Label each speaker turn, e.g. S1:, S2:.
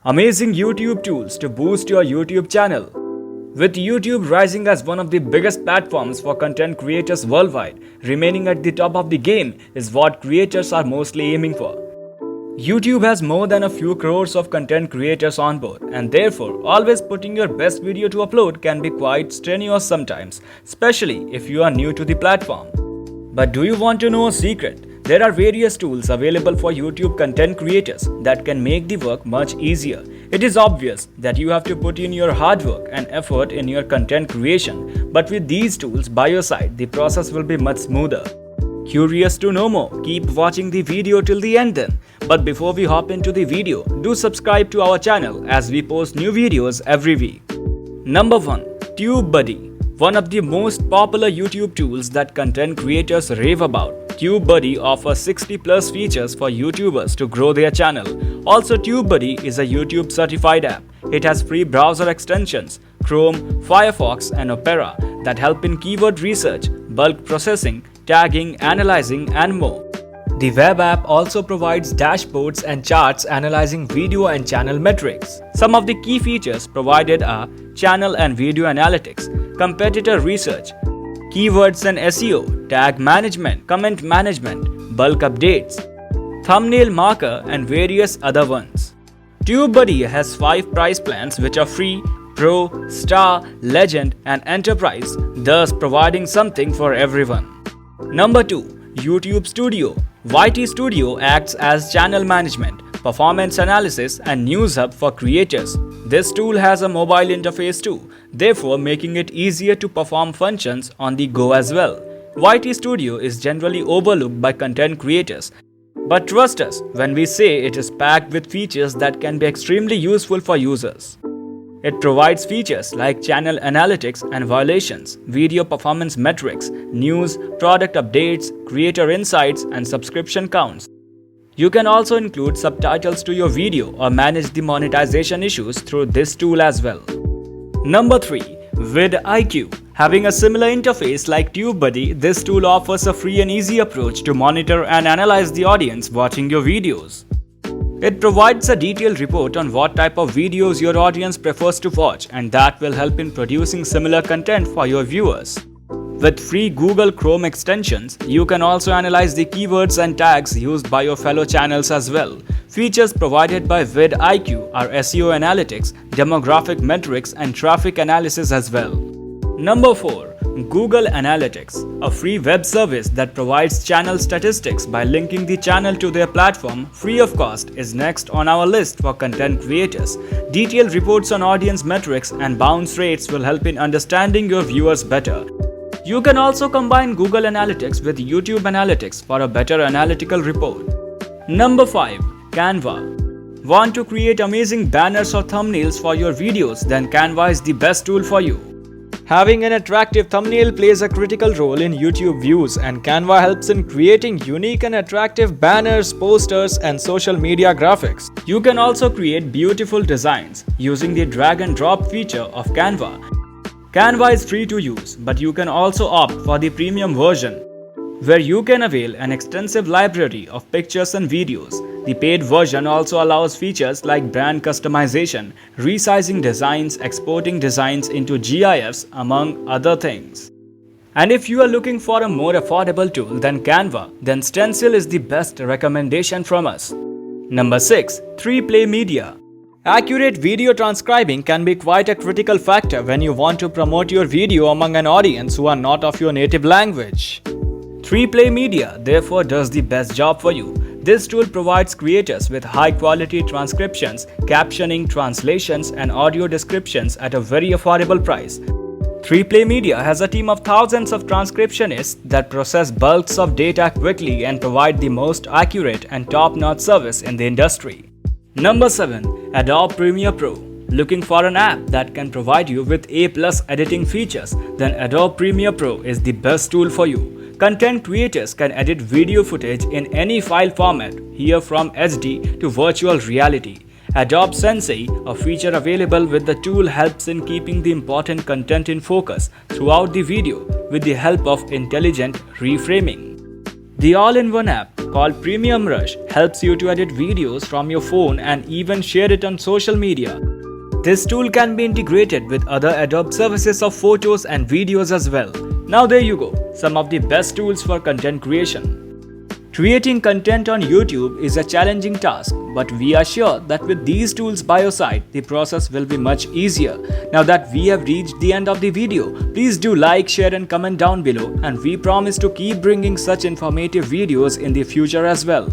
S1: Amazing YouTube tools to boost your YouTube channel. With YouTube rising as one of the biggest platforms for content creators worldwide, remaining at the top of the game is what creators are mostly aiming for. YouTube has more than a few crores of content creators on board, and therefore, always putting your best video to upload can be quite strenuous sometimes, especially if you are new to the platform. But do you want to know a secret? There are various tools available for YouTube content creators that can make the work much easier. It is obvious that you have to put in your hard work and effort in your content creation, but with these tools by your side, the process will be much smoother. Curious to know more? Keep watching the video till the end then. But before we hop into the video, do subscribe to our channel as we post new videos every week. Number 1. TubeBuddy. One of the most popular YouTube tools that content creators rave about. TubeBuddy offers 60 plus features for YouTubers to grow their channel. Also, TubeBuddy is a YouTube certified app. It has free browser extensions, Chrome, Firefox and Opera that help in keyword research, bulk processing, tagging, analyzing and more. The web app also provides dashboards and charts analyzing video and channel metrics. Some of the key features provided are channel and video analytics, competitor research, keywords and SEO, tag management, comment management, bulk updates, thumbnail marker and various other ones. TubeBuddy has 5 price plans which are free, Pro, Star, Legend and Enterprise, thus providing something for everyone. Number 2. YouTube Studio. YT Studio acts as channel management, performance analysis and news hub for creators. This tool has a mobile interface too, therefore making it easier to perform functions on the go as well. YT Studio is generally overlooked by content creators, but trust us when we say it is packed with features that can be extremely useful for users. It provides features like channel analytics and violations, video performance metrics, news, product updates, creator insights, and subscription counts. You can also include subtitles to your video or manage the monetization issues through this tool as well. Number 3. vidIQ. Having a similar interface like TubeBuddy, this tool offers a free and easy approach to monitor and analyze the audience watching your videos. It provides a detailed report on what type of videos your audience prefers to watch, and that will help in producing similar content for your viewers. With free Google Chrome extensions, you can also analyze the keywords and tags used by your fellow channels as well. Features provided by vidIQ are SEO analytics, demographic metrics and traffic analysis as well. Number 4. Google Analytics, a free web service that provides channel statistics by linking the channel to their platform free of cost, is next on our list for content creators. Detailed reports on audience metrics and bounce rates will help in understanding your viewers better. You can also combine Google Analytics with YouTube Analytics for a better analytical report. Number 5. Canva. Want to create amazing banners or thumbnails for your videos? Then Canva is the best tool for you. Having an attractive thumbnail plays a critical role in YouTube views, and Canva helps in creating unique and attractive banners, posters, and social media graphics. You can also create beautiful designs using the drag and drop feature of Canva. Canva is free to use, but you can also opt for the premium version, where you can avail an extensive library of pictures and videos. The paid version also allows features like brand customization, resizing designs, exporting designs into GIFs, among other things. And if you are looking for a more affordable tool than Canva, then Stencil is the best recommendation from us. Number 6. 3Play Media. Accurate video transcribing can be quite a critical factor when you want to promote your video among an audience who are not of your native language. 3Play Media therefore does the best job for you. This tool provides creators with high-quality transcriptions, captioning, translations, and audio descriptions at a very affordable price. 3Play Media has a team of thousands of transcriptionists that process bulks of data quickly and provide the most accurate and top-notch service in the industry. Number 7. Adobe Premiere Pro. Looking for an app that can provide you with A+ editing features? Then Adobe Premiere Pro is the best tool for you. Content creators can edit video footage in any file format, here from HD to virtual reality. Adobe Sensei, a feature available with the tool, helps in keeping the important content in focus throughout the video with the help of intelligent reframing. The all-in-one app called Premium Rush helps you to edit videos from your phone and even share it on social media. This tool can be integrated with other Adobe services of photos and videos as well. Now there you go, some of the best tools for content creation. Creating content on YouTube is a challenging task, but we are sure that with these tools by your side, the process will be much easier. Now that we have reached the end of the video, please do like, share and comment down below, and we promise to keep bringing such informative videos in the future as well.